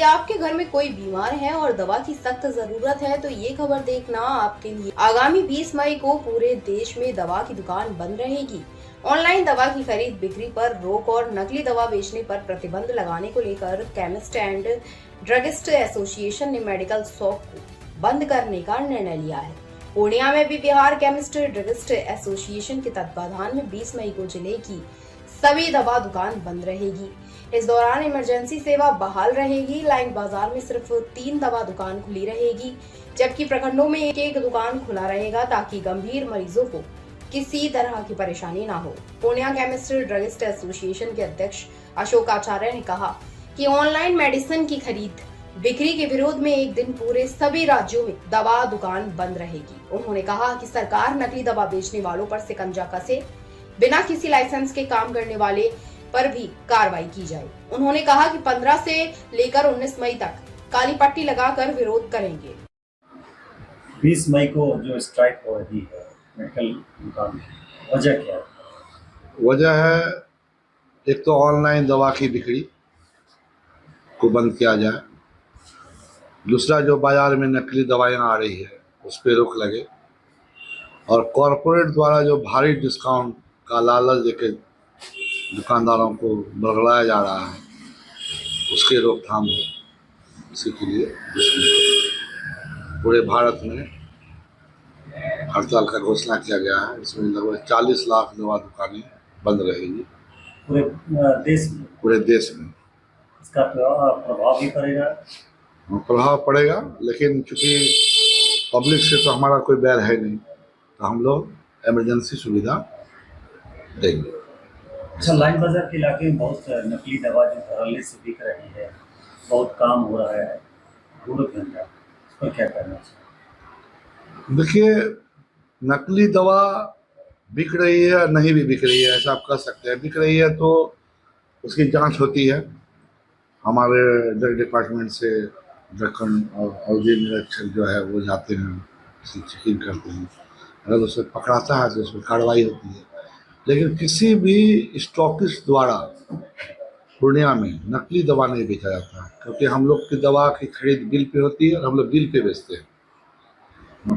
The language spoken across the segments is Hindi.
आपके घर में कोई बीमार है और दवा की सख्त जरूरत है तो ये खबर देखना आपके लिए। आगामी 20 मई को पूरे देश में दवा की दुकान बंद रहेगी। ऑनलाइन दवा की खरीद बिक्री पर रोक और नकली दवा बेचने पर प्रतिबंध लगाने को लेकर केमिस्ट एंड ड्रगिस्ट एसोसिएशन ने मेडिकल शॉप को बंद करने का निर्णय लिया है। पूर्णिया में भी बिहार केमिस्ट ड्रगिस्ट एसोसिएशन के तत्वाधान में 20 मई को जिले की सभी दवा दुकान बंद रहेगी। इस दौरान इमरजेंसी सेवा बहाल रहेगी। लाइन बाजार में सिर्फ 3 दवा दुकान खुली रहेगी, जबकि प्रखंडों में एक दुकान खुला रहेगा ताकि गंभीर मरीजों को किसी तरह की परेशानी ना हो। पूर्णिया केमिस्ट ड्रगिस्ट एसोसिएशन के अध्यक्ष अशोक आचार्य ने कहा कि ऑनलाइन मेडिसिन की खरीद बिक्री के विरोध में एक दिन पूरे सभी राज्यों में दवा दुकान बंद रहेगी। उन्होंने कहा कि सरकार नकली दवा बेचने वालों पर शिकंजा कसे, बिना किसी लाइसेंस के काम करने वाले पर भी कार्रवाई की जाए। उन्होंने कहा कि 15 से लेकर 19 मई तक काली पट्टी लगाकर विरोध करेंगे। 20 मई को जो स्ट्राइक हो रही है मेडिकल दुकान की, वजह क्या है? वजह है, एक तो ऑनलाइन दवा की बिक्री को बंद किया जाए, दूसरा जो बाजार में नकली दवाइयाँ आ रही है उस पर रोक लगे, और कॉरपोरेट द्वारा जो भारी डिस्काउंट का लालच देके दुकानदारों को बरगलाया जा रहा है उसकी रोकथाम हो। इसी के लिए पूरे भारत में हड़ताल का घोषणा किया गया है। इसमें लगभग 40 लाख दवा दुकानें बंद रहेगी पूरे देश में। इसका प्रभाव भी पड़ेगा? प्रभाव पड़ेगा, लेकिन चूंकि पब्लिक से तो हमारा कोई बैर है नहीं, तो हम लोग इमरजेंसी सुविधा देंगे। अच्छा, लाइन बाजार के इलाके में बहुत नकली दवा जो धड़ल्ले से बिक रही है, बहुत काम हो रहा है, पूरा धंधा, इस पर क्या करना चाहिए? देखिए, नकली दवा बिक रही है या नहीं भी बिक रही है, ऐसा आप कह सकते हैं। बिक रही है तो उसकी जांच होती है, हमारे ड्रग डिपार्टमेंट से ड्रग और निरीक्षक जो है वो जाते हैं, उसकी चेकिंग करते हैं। अगर उसे पकड़ाता है तो उस पर कार्रवाई होती है। लेकिन किसी भी स्टॉकिस्ट द्वारा पूर्णिया में नकली दवा नहीं बेचा जाता है, क्योंकि हम लोग की दवा की खरीद बिल पे होती है और हम लोग बिल पे बेचते हैं।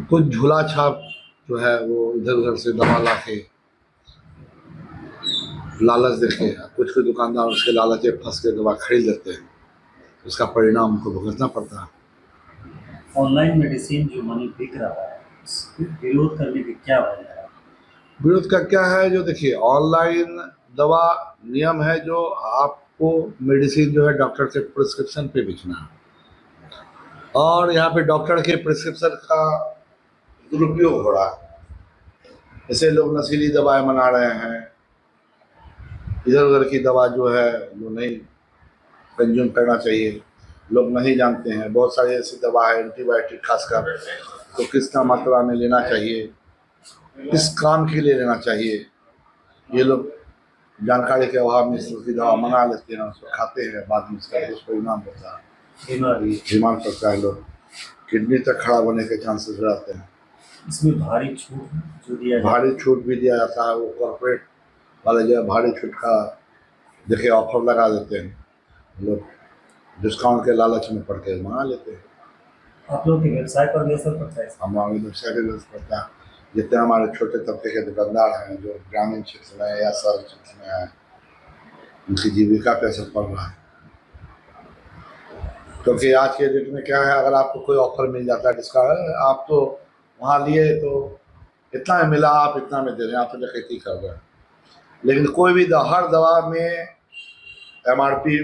कुछ झूला छाप जो है वो इधर उधर से दवा ला के लालच देके, कुछ दुकानदार उसके लालच में फंस के दवा खरीद लेते हैं, उसका परिणाम उनको भुगतना पड़ता है। ऑनलाइन मेडिसिन जो मनी बिक रहा है, विरोध करने की क्या वजह है? विरोध का क्या है, जो देखिए ऑनलाइन दवा नियम है जो आपको मेडिसिन जो है डॉक्टर के प्रिस्क्रिप्शन पे बेचना है, और यहाँ पे डॉक्टर के प्रिस्क्रिप्शन का दुरुपयोग हो रहा है। ऐसे लोग नशीली दवाएं बना रहे हैं, इधर उधर की दवा जो है वो नहीं कंज्यूम करना चाहिए, लोग नहीं जानते हैं। बहुत सारी ऐसी दवा है एंटीबायोटिक खासकर, तो कितना मात्रा में लेना चाहिए, किस काम के लिए लेना चाहिए, ये लोग जानकारी के अभाव में इसकी दवा मंगा लेते हैं, उसको खाते हैं, बाद में इसका दुष्परिणाम होता है, बीमार पड़ता है, लोग किडनी तक खराब होने के चांसेस रहते हैं। इसमें भारी छूट भी दिया जाता है। वो कॉर्पोरेट वाले जो है भारी छूट का देखिए ऑफर लगा देते हैं, लोग डिस्काउंट के लालच में पड़ के मंगा लेते हैं। आप लोग के व्यवसाय पर भी असर पड़ता है? हमारे व्यवसाय पर भी असर पड़ता है। जितने हमारे छोटे तबके के दुकानदार हैं जो ग्रामीण क्षेत्र में या शहर क्षेत्र में हैं, उनकी जीविका पे असर पड़ रहा है। क्योंकि आज के डेट में क्या है, अगर आपको कोई ऑफर मिल जाता है डिस्काउंट, आप तो वहाँ लिए तो इतना में मिला, आप इतना में दे रहे हैं, आप तो डकैती कर रहे हैं। लेकिन कोई भी हर दवा में MRP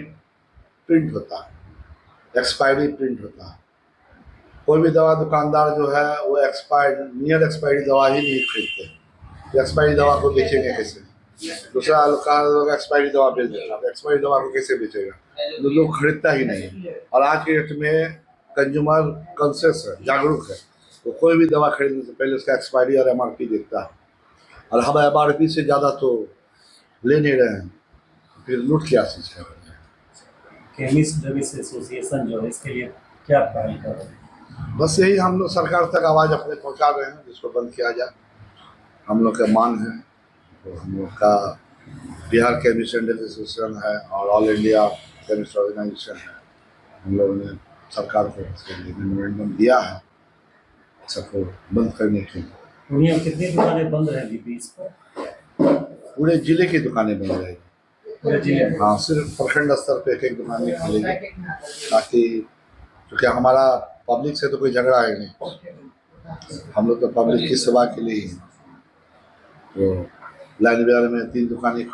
प्रिंट होता है, एक्सपायरी प्रिंट होता है। कोई भी दवा दुकानदार जो है वो नियर एक्सपायरी दवा ही नहीं खरीदते। एक्सपायरी दवा को बेचेंगे कैसे? दूसरा लोग एक्सपायरी दवा बेच देता है, एक्सपायरी दवा को कैसे बेचेगा? लोग खरीदता ही नहीं है। और आज के डेट में कंज्यूमर कॉन्शियस है, जागरूक है, तो कोई भी दवा खरीदने से पहले उसका एक्सपायरी और MRP देखता है। और हम MRP से ज़्यादा तो ले नहीं रहे हैं, फिर लूट क्या चीज़ कर रहे हैं। केमिस्ट ड्रगिस्ट एसोसिएशन जो है इसके लिए क्या पहल कर रहे हैं? बस यही हम लोग सरकार तक आवाज़ अपने पहुंचा रहे हैं, जिसको बंद किया जाए। हम लोग का मांग है, तो हम लोग का बिहार केमिस्ट एसोसिएशन है और ऑल इंडिया केमिस्ट ऑर्गेनाइजेशन है, हम लोगों ने सरकार को इसके लिए मेमोरेंडम दिया है सबको बंद करने के लिए। पूर्णिया में कितनी दुकानें बंद रहेंगी 20 पर? पूरे जिले की दुकानें बंद रहेगी। पूरे जिले में? हाँ, सिर्फ प्रखंड स्तर पे एक दुकान नहीं खुलेगी, ताकि क्योंकि हमारा पब्लिक से तो कोई झगड़ा है नहीं, हम लोग तो पब्लिक की सेवा के लिए ही हैं। तो लाइन बाजार में 3 दुकानें